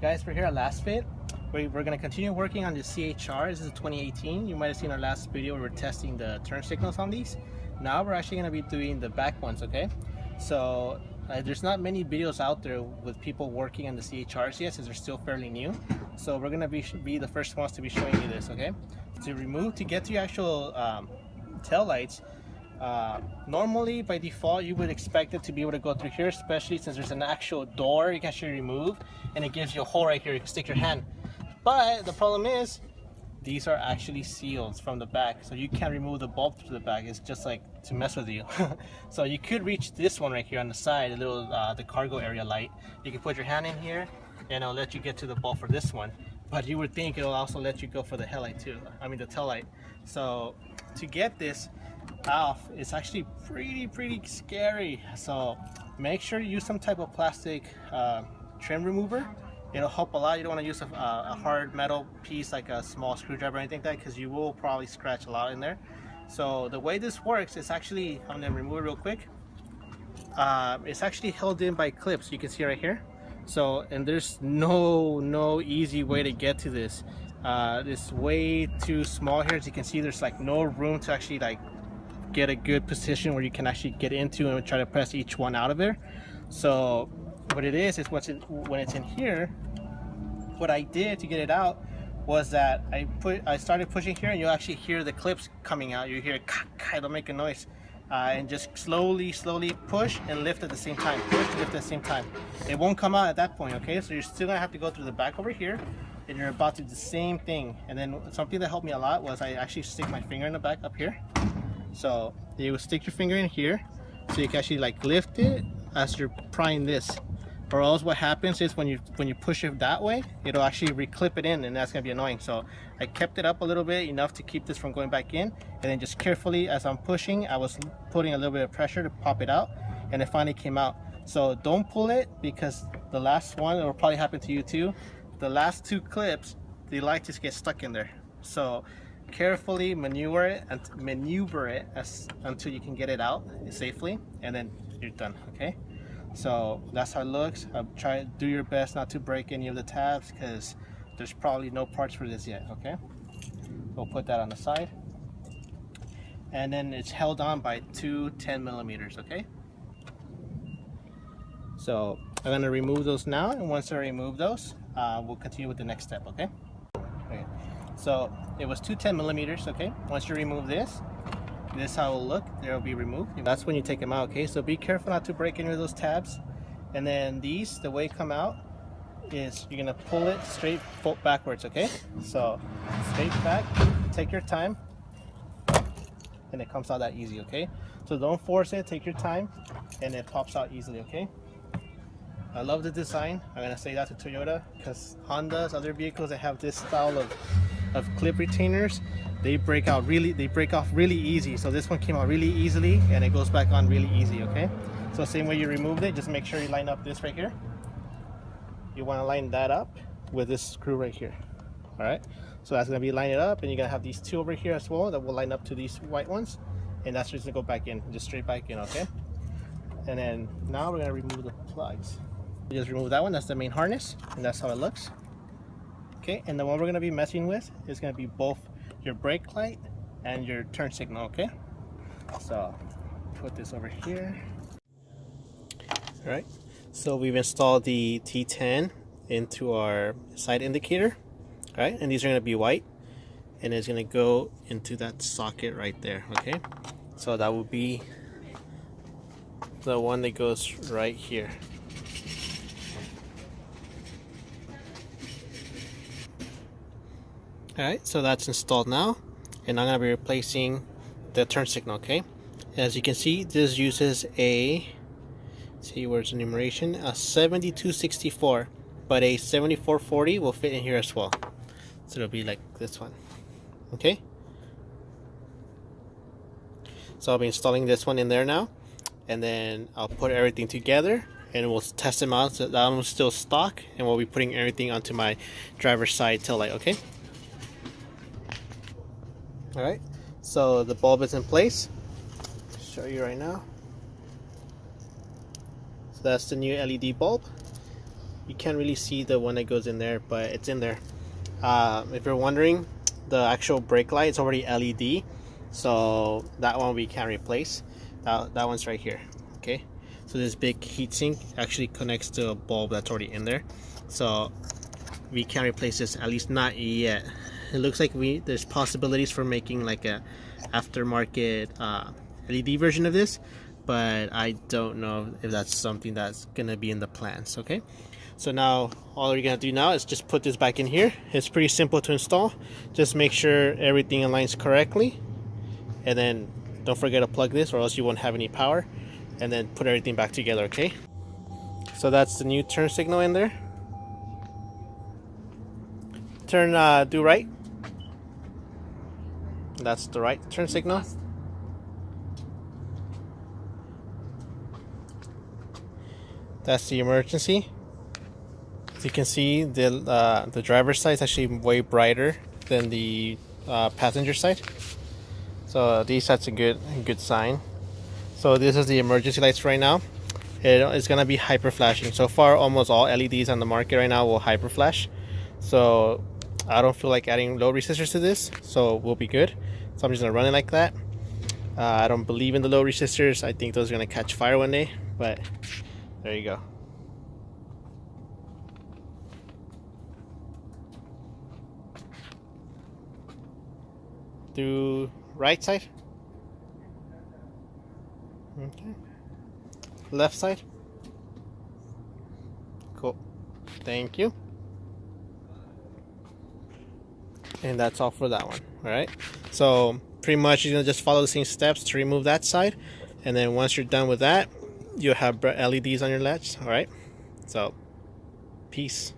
guys, we're here at Last Fit. We're going to continue working on the CHR. This is 2018. You might have seen our last video where we're testing the turn signals on these. Now we're actually going to be doing the back ones, okay? So there's not many videos out there with people working on the CHRs yet, since they're still fairly new. So we're going to be the first ones to be showing you this, okay? To get to your actual tail lights, normally by default you would expect it to be able to go through here, especially since there's an actual door you can actually remove and it gives you a hole right here you can stick your hand. But the problem is these are actually sealed from the back, so you can't remove the bulb through the back. It's just like to mess with you. So you could reach this one right here on the side, a little the cargo area light. You can put your hand in here and it'll let you get to the bulb for this one, but you would think it'll also let you go for the headlight too, the tail light. So to get this off, it's actually pretty scary. So make sure you use some type of plastic trim remover. It'll help a lot. You don't want to use a hard metal piece like a small screwdriver or anything like that, because you will probably scratch a lot in there. So the way this works is actually, I'm going to remove it real quick. It's actually held in by clips, you can see right here. So, and there's no easy way to get to this. It's way too small here. As you can see, there's like no room to actually like get a good position where you can actually get into and try to press each one out of there. So what it is when it's in here, what I did to get it out was that I started pushing here, and you'll actually hear the clips coming out. You hear it'll make a noise, and just slowly push and lift at the same time. Push and lift at the same time. It won't come out at that point, okay? So you're still gonna have to go through the back over here, and you're about to do the same thing. And then something that helped me a lot was I actually stick my finger in the back up here. So you would stick your finger in here, so you can actually like lift it as you're prying this. Or else what happens is when you push it that way, it'll actually reclip it in, and that's gonna be annoying. So I kept it up a little bit, enough to keep this from going back in, and then just carefully as I'm pushing, I was putting a little bit of pressure to pop it out, and it finally came out. So don't pull it, because the last one, it will probably happen to you too, the last two clips, the light just gets stuck in there. So carefully maneuver it until you can get it out safely, and then you're done, okay? So that's how it looks. Try to do your best not to break any of the tabs, because there's probably no parts for this yet, okay? We'll put that on the side. And then it's held on by two 10mm, okay? So I'm gonna remove those now, and once I remove those, we'll continue with the next step, okay? Okay. So it was two 10mm, okay? Once you remove this is how it will look. They'll be removed. That's when you take them out, okay? So be careful not to break any of those tabs. And then these, the way they come out is you're gonna pull it straight backwards, okay? So straight back, take your time, and it comes out that easy, okay? So don't force it, take your time, and it pops out easily, okay? I love the design. I'm gonna say that to Toyota, because Honda's other vehicles that have this style of clip retainers, they break off really easy. So this one came out really easily, and it goes back on really easy, okay? So same way you removed it, just make sure you line up this right here. You want to line that up with this screw right here. All right, so that's gonna be line it up, and you're gonna have these two over here as well that will line up to these white ones, and that's just gonna go back in, just straight back in, okay? And then now we're gonna remove the plugs. You just remove that one, that's the main harness, and that's how it looks. Okay, and the one we're gonna be messing with is gonna be both your brake light and your turn signal, okay? So put this over here. All right, so we've installed the T10 into our side indicator, all right? And these are gonna be white, and it's gonna go into that socket right there, okay? So that will be the one that goes right here. Alright, so that's installed now, and I'm going to be replacing the turn signal, okay? As you can see, this uses a, see where's the numeration, a 7264, but a 7440 will fit in here as well. So it'll be like this one, okay? So I'll be installing this one in there now, and then I'll put everything together, and we'll test them out. So that one's still stock, and we'll be putting everything onto my driver's side tail light, okay? Alright, so the bulb is in place. I'll show you right now. So that's the new LED bulb. You can't really see the one that goes in there, but it's in there. If you're wondering, the actual brake light is already LED, so that one we can't replace. That one's right here. Okay, so this big heatsink actually connects to a bulb that's already in there, so we can't replace this, at least not yet. It looks like there's possibilities for making like a aftermarket LED version of this, but I don't know if that's something that's gonna be in the plans. Okay, so now all you're gonna do now is just put this back in here. It's pretty simple to install. Just make sure everything aligns correctly, and then don't forget to plug this or else you won't have any power, and then put everything back together. Okay, so that's the new turn signal in there. Turn do right. That's the right turn signal. That's the emergency. As you can see, the driver's side is actually way brighter than the passenger side. So that's a good sign. So this is the emergency lights right now. It's gonna be hyper flashing. So far, almost all LEDs on the market right now will hyper flash. So I don't feel like adding load resistors to this, so we'll be good. So I'm just gonna run it like that. I don't believe in the load resistors. I think those are gonna catch fire one day, but there you go. Do right side. Okay. Left side. Cool. Thank you. And that's all for that one. All right, so pretty much you're gonna just follow the same steps to remove that side, and then once you're done with that, you'll have LEDs on your latch. All right, so peace.